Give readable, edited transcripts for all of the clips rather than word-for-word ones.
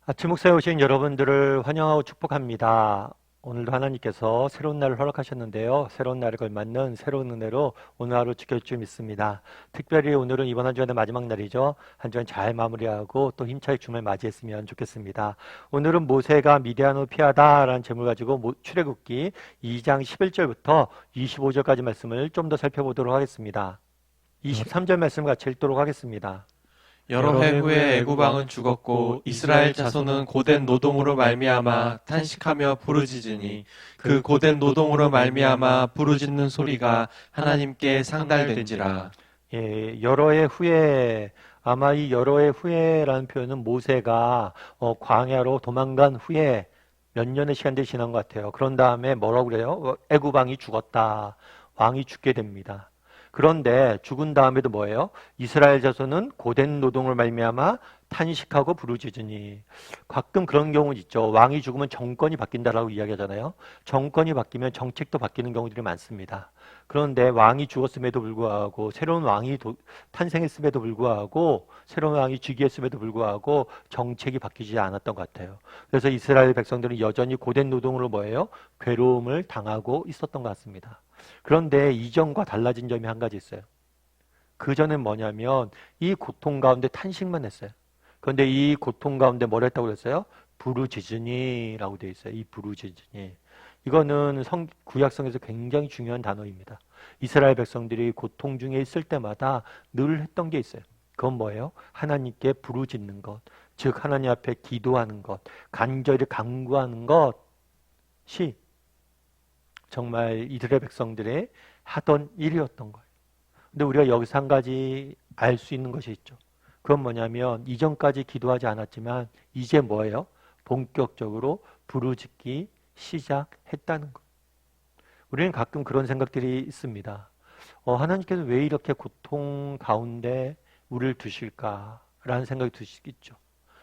아침 목사에 오신 여러분들을 환영하고 축복합니다. 오늘도 하나님께서 새로운 날을 허락하셨는데요. 새로운 날에 걸맞는 새로운 은혜로 오늘 하루 지켜줄 줄 믿습니다. 특별히 오늘은 이번 한 주간의 마지막 날이죠. 한 주간 잘 마무리하고 또 힘차게 주말 맞이했으면 좋겠습니다. 오늘은 모세가 미디안으로 피하다라는 제목을 가지고 출애굽기 2장 11절부터 25절까지 말씀을 좀 더 살펴보도록 하겠습니다. 23절 말씀 같이 읽도록 하겠습니다. 여러 해 후에 애굽 왕은 죽었고 이스라엘 자손은 고된 노동으로 말미암아 탄식하며 부르짖으니 그 고된 노동으로 말미암아 부르짖는 소리가 하나님께 상달된지라. 여러 해 후에, 아마 이 여러 해 후에라는 표현은 모세가 광야로 도망간 후에 몇 년의 시간들이 지난 것 같아요. 그런 다음에 뭐라고 그래요? 애굽 왕이 죽었다. 왕이 죽게 됩니다. 그런데 죽은 다음에도 뭐예요? 이스라엘 자손은 고된 노동을 말미암아 탄식하고 부르짖으니. 가끔 그런 경우 있죠. 왕이 죽으면 정권이 바뀐다라고 이야기하잖아요. 정권이 바뀌면 정책도 바뀌는 경우들이 많습니다. 그런데 왕이 죽었음에도 불구하고 새로운 왕이 탄생했음에도 불구하고 새로운 왕이 즉위했음에도 불구하고 정책이 바뀌지 않았던 것 같아요. 그래서 이스라엘 백성들은 여전히 고된 노동으로 뭐예요? 괴로움을 당하고 있었던 것 같습니다. 그런데 이전과 달라진 점이 한 가지 있어요. 그 전엔 뭐냐면 이 고통 가운데 탄식만 했어요. 그런데 이 고통 가운데 뭘 했다고 그랬어요? 부르짖으니라고 되어 있어요. 이 부르짖으니. 이거는 구약성에서 굉장히 중요한 단어입니다. 이스라엘 백성들이 고통 중에 있을 때마다 늘 했던 게 있어요. 그건 뭐예요? 하나님께 부르짖는 것, 즉 하나님 앞에 기도하는 것, 간절히 간구하는 것이 정말 이스라엘 백성들의 하던 일이었던 거예요. 근데 우리가 여기서 한 가지 알 수 있는 것이 있죠. 그건 뭐냐면 이전까지 기도하지 않았지만 이제 뭐예요? 본격적으로 부르짖기 시작했다는 것. 우리는 가끔 그런 생각들이 있습니다. 하나님께서 왜 이렇게 고통 가운데 우리를 두실까라는 생각이 드시겠죠.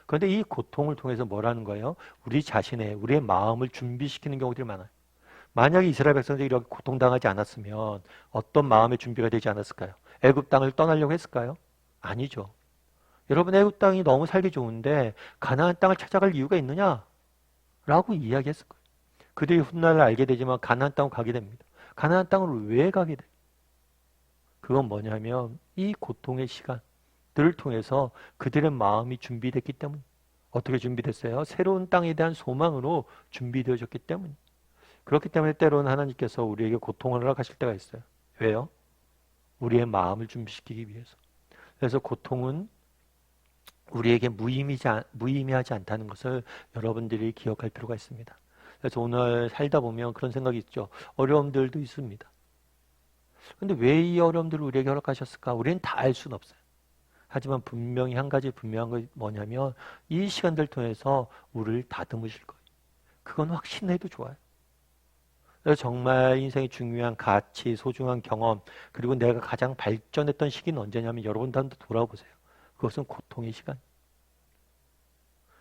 그런데 이 고통을 통해서 뭐라는 거예요? 우리의 마음을 준비시키는 경우들이 많아요. 만약에 이스라엘 백성들이 이렇게 고통당하지 않았으면 어떤 마음의 준비가 되지 않았을까요? 애굽 땅을 떠나려고 했을까요? 아니죠. 여러분, 애굽 땅이 너무 살기 좋은데 가나안 땅을 찾아갈 이유가 있느냐? 라고 이야기했을 거예요. 그들이 훗날 알게 되지만 가나안 땅으로 가게 됩니다. 가나안 땅으로 왜 가게 돼요? 그건 뭐냐면 이 고통의 시간들을 통해서 그들의 마음이 준비됐기 때문. 어떻게 준비됐어요? 새로운 땅에 대한 소망으로 준비되어졌기 때문. 그렇기 때문에 때로는 하나님께서 우리에게 고통을 허락하실 때가 있어요. 왜요? 우리의 마음을 준비시키기 위해서. 그래서 고통은 우리에게 무의미하지 않다는 것을 여러분들이 기억할 필요가 있습니다. 그래서 오늘 살다 보면 그런 생각이 있죠. 어려움들도 있습니다. 근데 왜 이 어려움들을 우리에게 허락하셨을까? 우리는 다 알 수는 없어요. 하지만 분명히 한 가지 분명한 건 뭐냐면 이 시간들 통해서 우리를 다듬으실 거예요. 그건 확신해도 좋아요. 그래서 정말 인생의 중요한 가치, 소중한 경험, 그리고 내가 가장 발전했던 시기는 언제냐면 여러분도 한번 돌아보세요. 그것은 고통의 시간.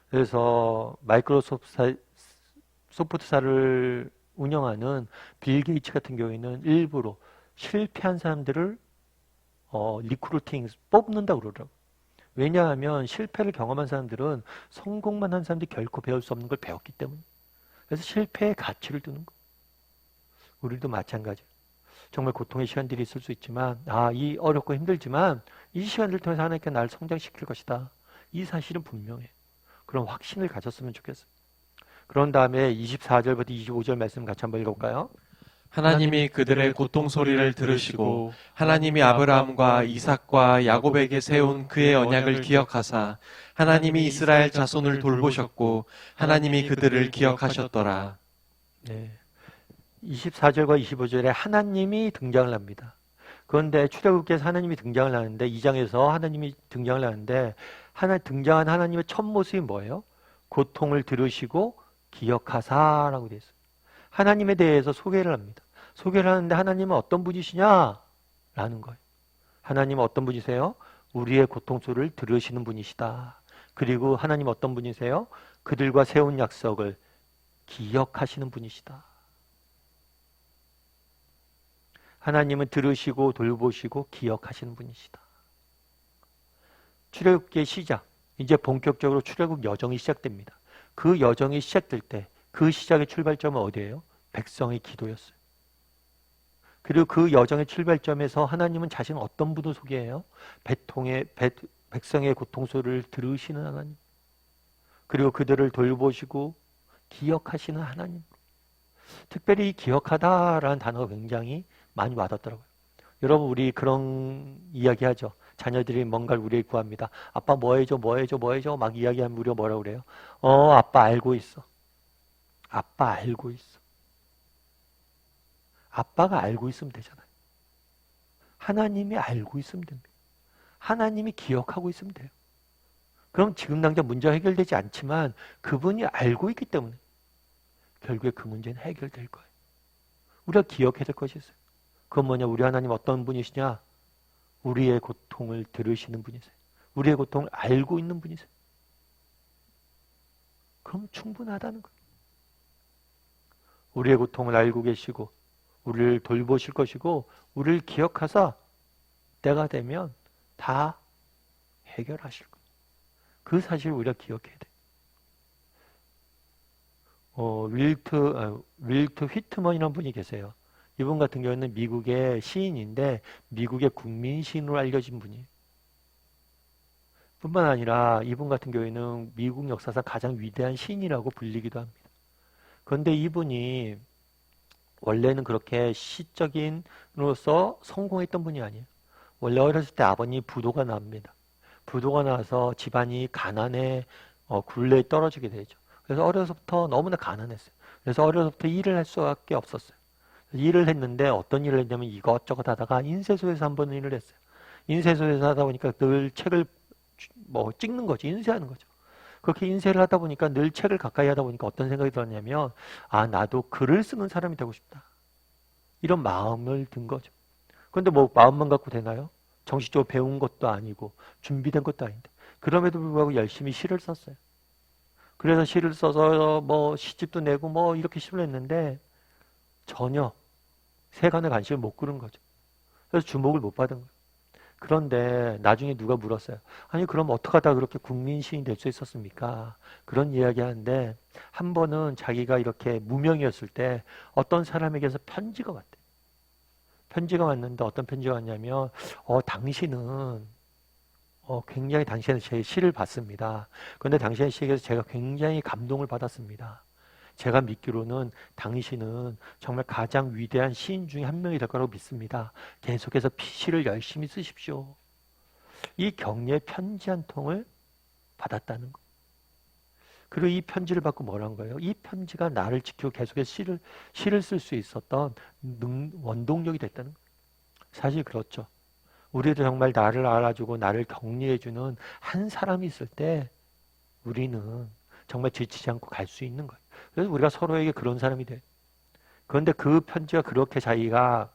그래서 소프트사를 운영하는 빌 게이츠 같은 경우에는 일부러 실패한 사람들을 리크루팅 뽑는다고 그러더라고요. 왜냐하면 실패를 경험한 사람들은 성공만 한 사람들이 결코 배울 수 없는 걸 배웠기 때문에. 그래서 실패의 가치를 두는 거예요. 우리도 마찬가지예요. 정말 고통의 시간들이 있을 수 있지만 이 어렵고 힘들지만 이 시간을 통해서 하나님께 나를 성장시킬 것이다. 이 사실은 분명해요. 그런 확신을 가졌으면 좋겠어요. 그런 다음에 24절부터 25절 말씀 같이 한번 읽어볼까요? 하나님이 그들의 고통 소리를 들으시고 하나님이 아브라함과 이삭과 야곱에게 세운 그의 언약을 기억하사 하나님이 이스라엘 자손을 돌보셨고 하나님이 그들을 기억하셨더라. 네. 24절과 25절에 하나님이 등장을 합니다. 그런데 출애굽기에서 하나님이 등장을 하는데 2장에서 하나님이 등장을 하는데 등장한 하나님의 첫 모습이 뭐예요? 고통을 들으시고 기억하사라고 되어 있어요. 하나님에 대해서 소개를 합니다. 소개를 하는데 하나님은 어떤 분이시냐? 라는 거예요. 하나님은 어떤 분이세요? 우리의 고통 소리를 들으시는 분이시다. 그리고 하나님 어떤 분이세요? 그들과 세운 약속을 기억하시는 분이시다. 하나님은 들으시고 돌보시고 기억하시는 분이시다. 출애굽기의 시작, 이제 본격적으로 출애굽 여정이 시작됩니다. 그 여정이 시작될 때 그 시작의 출발점은 어디예요? 백성의 기도였어요. 그리고 그 여정의 출발점에서 하나님은 자신은 어떤 분을 소개해요? 백성의 고통소리를 들으시는 하나님. 그리고 그들을 돌보시고 기억하시는 하나님. 특별히 이 기억하다라는 단어가 굉장히 많이 와닿더라고요. 여러분, 우리 그런 이야기 하죠. 자녀들이 뭔가를 우리에게 구합니다. 아빠 뭐 해줘, 뭐 해줘, 뭐 해줘. 막 이야기하면 우리가 뭐라고 그래요? 아빠 알고 있어. 아빠 알고 있어. 아빠가 알고 있으면 되잖아요. 하나님이 알고 있으면 됩니다. 하나님이 기억하고 있으면 돼요. 그럼 지금 당장 문제가 해결되지 않지만 그분이 알고 있기 때문에 결국에 그 문제는 해결될 거예요. 우리가 기억해야 될 것이 있어요. 그건 뭐냐? 우리 하나님 어떤 분이시냐? 우리의 고통을 들으시는 분이세요. 우리의 고통을 알고 있는 분이세요. 그럼 충분하다는 거예요. 우리의 고통을 알고 계시고 우리를 돌보실 것이고 우리를 기억하사 때가 되면 다 해결하실 거예요. 그 사실을 우리가 기억해야 돼요. 윌트 휘트먼이라는 분이 계세요. 이분 같은 경우는 미국의 시인인데 미국의 국민 시인으로 알려진 분이에요. 뿐만 아니라 이분 같은 경우에는 미국 역사상 가장 위대한 시인이라고 불리기도 합니다. 그런데 이분이 원래는 그렇게 시적인으로서 성공했던 분이 아니에요. 원래 어렸을 때 아버님이 부도가 납니다. 부도가 나서 집안이 가난에 굴레에 떨어지게 되죠. 그래서 어려서부터 너무나 가난했어요. 그래서 어려서부터 일을 할 수밖에 없었어요. 일을 했는데 어떤 일을 했냐면 이것저것 하다가 인쇄소에서 한 번 일을 했어요. 인쇄소에서 하다 보니까 늘 책을 찍는 거죠. 인쇄하는 거죠. 그렇게 인쇄를 하다 보니까 늘 책을 가까이 하다 보니까 어떤 생각이 들었냐면 나도 글을 쓰는 사람이 되고 싶다. 이런 마음을 든 거죠. 그런데 마음만 갖고 되나요? 정식적으로 배운 것도 아니고 준비된 것도 아닌데 그럼에도 불구하고 열심히 시를 썼어요. 그래서 시를 써서 시집도 내고 이렇게 시를 했는데 전혀 세간의 관심을 못 끌은 거죠. 그래서 주목을 못 받은 거예요. 그런데 나중에 누가 물었어요. 아니 그럼 어떻게 하다 그렇게 국민 시인이 될 수 있었습니까? 그런 이야기 하는데 한 번은 자기가 이렇게 무명이었을 때 어떤 사람에게서 편지가 왔대. 편지가 왔는데 어떤 편지가 왔냐면 당신은 굉장히 당신의 제 시를 봤습니다. 그런데 당신의 시에서 제가 굉장히 감동을 받았습니다. 제가 믿기로는 당신은 정말 가장 위대한 시인 중에 한 명이 될 거라고 믿습니다. 계속해서 시를 열심히 쓰십시오. 이 격려의 편지 한 통을 받았다는 거. 그리고 이 편지를 받고 뭐란 거예요? 이 편지가 나를 지키고 계속해서 시를 쓸 수 있었던 원동력이 됐다는 거예요. 사실 그렇죠. 우리도 정말 나를 알아주고 나를 격려해주는 한 사람이 있을 때 우리는 정말 지치지 않고 갈 수 있는 거예요. 그래서 우리가 서로에게 그런 사람이 돼요. 그런데 그 편지가 그렇게 자기가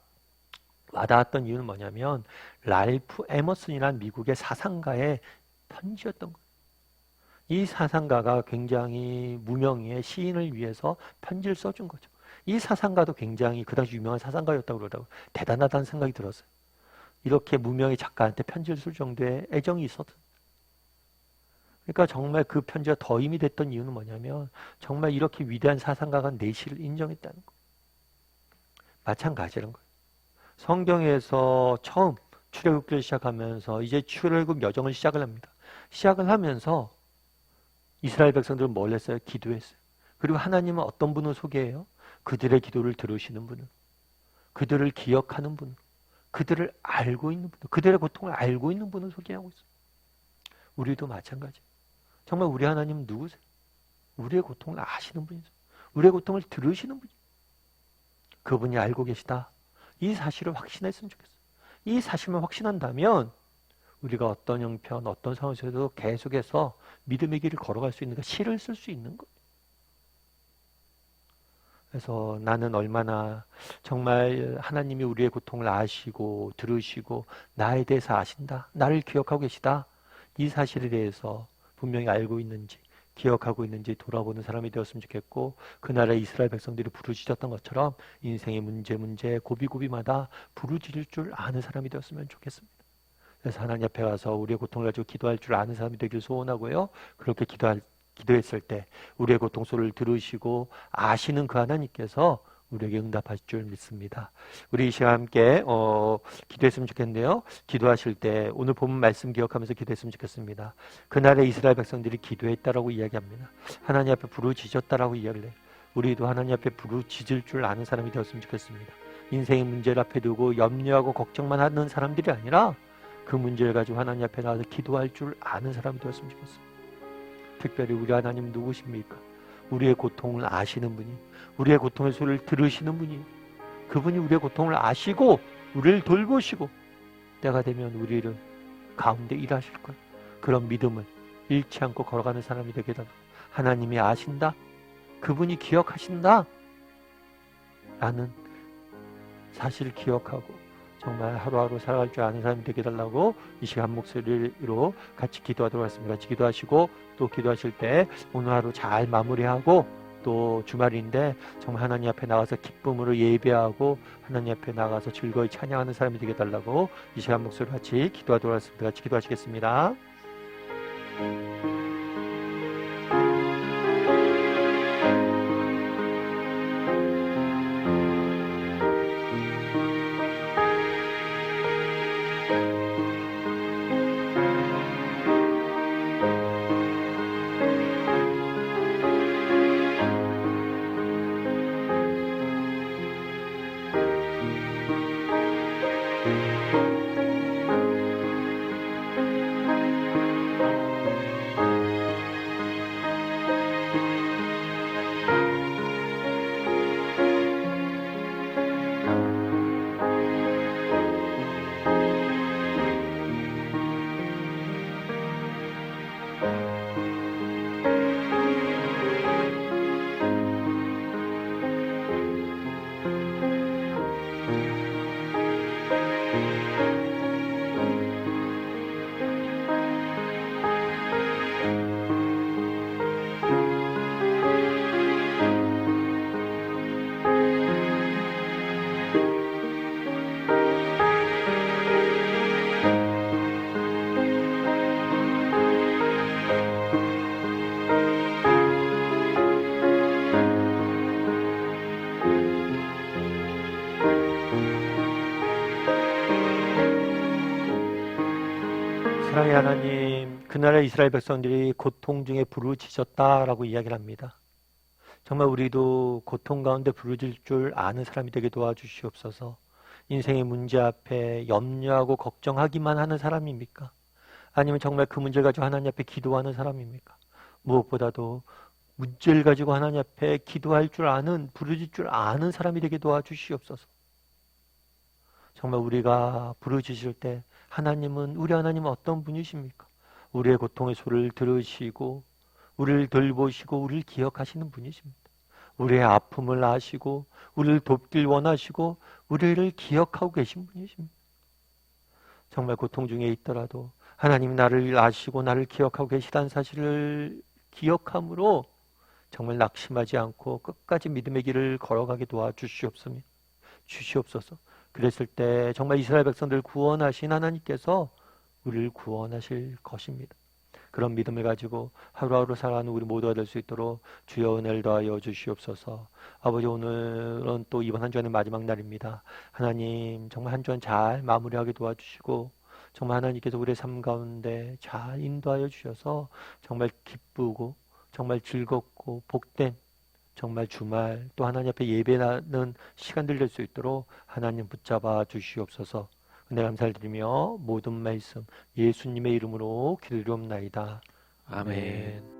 와닿았던 이유는 뭐냐면 랄프 에머슨이라는 미국의 사상가의 편지였던 거예요. 이 사상가가 굉장히 무명의 시인을 위해서 편지를 써준 거죠. 이 사상가도 굉장히 그 당시 유명한 사상가였다고 그러다가 대단하다는 생각이 들었어요. 이렇게 무명의 작가한테 편지를 쓸 정도의 애정이 있었던. 그러니까 정말 그 편지가 더 힘이 됐던 이유는 뭐냐면 정말 이렇게 위대한 사상가가 내 시를 인정했다는 거예요. 마찬가지라는 거예요. 성경에서 처음 출애굽기를 시작하면서 이제 출애굽 여정을 시작을 합니다. 시작을 하면서 이스라엘 백성들은 뭘 했어요? 기도했어요. 그리고 하나님은 어떤 분을 소개해요? 그들의 기도를 들으시는 분을, 그들을 기억하는 분을, 그들을 알고 있는 분을, 그들의 고통을 알고 있는 분을 소개하고 있어요. 우리도 마찬가지. 정말 우리 하나님은 누구세요? 우리의 고통을 아시는 분이세요. 우리의 고통을 들으시는 분이에요. 그분이 알고 계시다. 이 사실을 확신했으면 좋겠어요. 이 사실만 확신한다면 우리가 어떤 형편, 어떤 상황에서도 계속해서 믿음의 길을 걸어갈 수 있는 거, 시를 쓸 수 있는 거예요. 그래서 나는 얼마나 정말 하나님이 우리의 고통을 아시고 들으시고 나에 대해서 아신다. 나를 기억하고 계시다. 이 사실에 대해서 분명히 알고 있는지 기억하고 있는지 돌아보는 사람이 되었으면 좋겠고 그 나라의 이스라엘 백성들이 부르짖었던 것처럼 인생의 문제 고비고비마다 부르짖을 줄 아는 사람이 되었으면 좋겠습니다. 그래서 하나님 앞에 가서 우리의 고통을 가지고 기도할 줄 아는 사람이 되길 소원하고요. 그렇게 기도했을 때 우리의 고통 소리를 들으시고 아시는 그 하나님께서 우리에게 응답하실 줄 믿습니다. 우리 이 시간 함께 기도했으면 좋겠는데요. 기도하실 때 오늘 본문 말씀 기억하면서 기도했으면 좋겠습니다. 그날의 이스라엘 백성들이 기도했다라고 이야기합니다. 하나님 앞에 부르짖었다라고 이야기를 해요. 우리도 하나님 앞에 부르짖을 줄 아는 사람이 되었으면 좋겠습니다. 인생의 문제를 앞에 두고 염려하고 걱정만 하는 사람들이 아니라 그 문제를 가지고 하나님 앞에 나와서 기도할 줄 아는 사람이 되었으면 좋겠습니다. 특별히 우리 하나님 누구십니까? 우리의 고통을 아시는 분이, 우리의 고통의 소리를 들으시는 분이, 그분이 우리의 고통을 아시고 우리를 돌보시고 때가 되면 우리를 가운데 일하실 거예요. 그런 믿음을 잃지 않고 걸어가는 사람이 되게 되고, 하나님이 아신다, 그분이 기억하신다 라는 사실을 기억하고 정말 하루하루 살아갈 줄 아는 사람이 되게 달라고 이 시간 목소리로 같이 기도하도록 하겠습니다. 같이 기도하시고 또 기도하실 때 오늘 하루 잘 마무리하고 또 주말인데 정말 하나님 앞에 나가서 기쁨으로 예배하고 하나님 앞에 나가서 즐거이 찬양하는 사람이 되게 달라고 이 시간 목소리로 같이 기도하도록 하겠습니다. 같이 기도하시겠습니다. 사랑의 하나님, 그날의 이스라엘 백성들이 고통 중에 부르짖었다라고 이야기를 합니다. 정말 우리도 고통 가운데 부르짖을 줄 아는 사람이 되게 도와주시옵소서. 인생의 문제 앞에 염려하고 걱정하기만 하는 사람입니까? 아니면 정말 그 문제를 가지고 하나님 앞에 기도하는 사람입니까? 무엇보다도 문제를 가지고 하나님 앞에 기도할 줄 아는, 부르짖을 줄 아는 사람이 되게 도와주시옵소서. 정말 우리가 부르짖을 때 우리 하나님은 어떤 분이십니까? 우리의 고통의 소리를 들으시고 우리를 돌보시고 우리를 기억하시는 분이십니다. 우리의 아픔을 아시고 우리를 돕길 원하시고 우리를 기억하고 계신 분이십니다. 정말 고통 중에 있더라도 하나님이 나를 아시고 나를 기억하고 계시다는 사실을 기억함으로 정말 낙심하지 않고 끝까지 믿음의 길을 걸어가게 도와주시옵소서. 그랬을 때 정말 이스라엘 백성들을 구원하신 하나님께서 우리를 구원하실 것입니다. 그런 믿음을 가지고 하루하루 살아가는 우리 모두가 될 수 있도록 주여 은혜를 더하여 주시옵소서. 아버지, 오늘은 또 이번 한 주간의 마지막 날입니다. 하나님 정말 한 주간 잘 마무리하게 도와주시고 정말 하나님께서 우리의 삶 가운데 잘 인도하여 주셔서 정말 기쁘고 정말 즐겁고 복된 정말 주말 또 하나님 앞에 예배하는 시간들 될 수 있도록 하나님 붙잡아 주시옵소서. 은혜 감사를 드리며 모든 말씀 예수님의 이름으로 기도드리옵나이다. 아멘.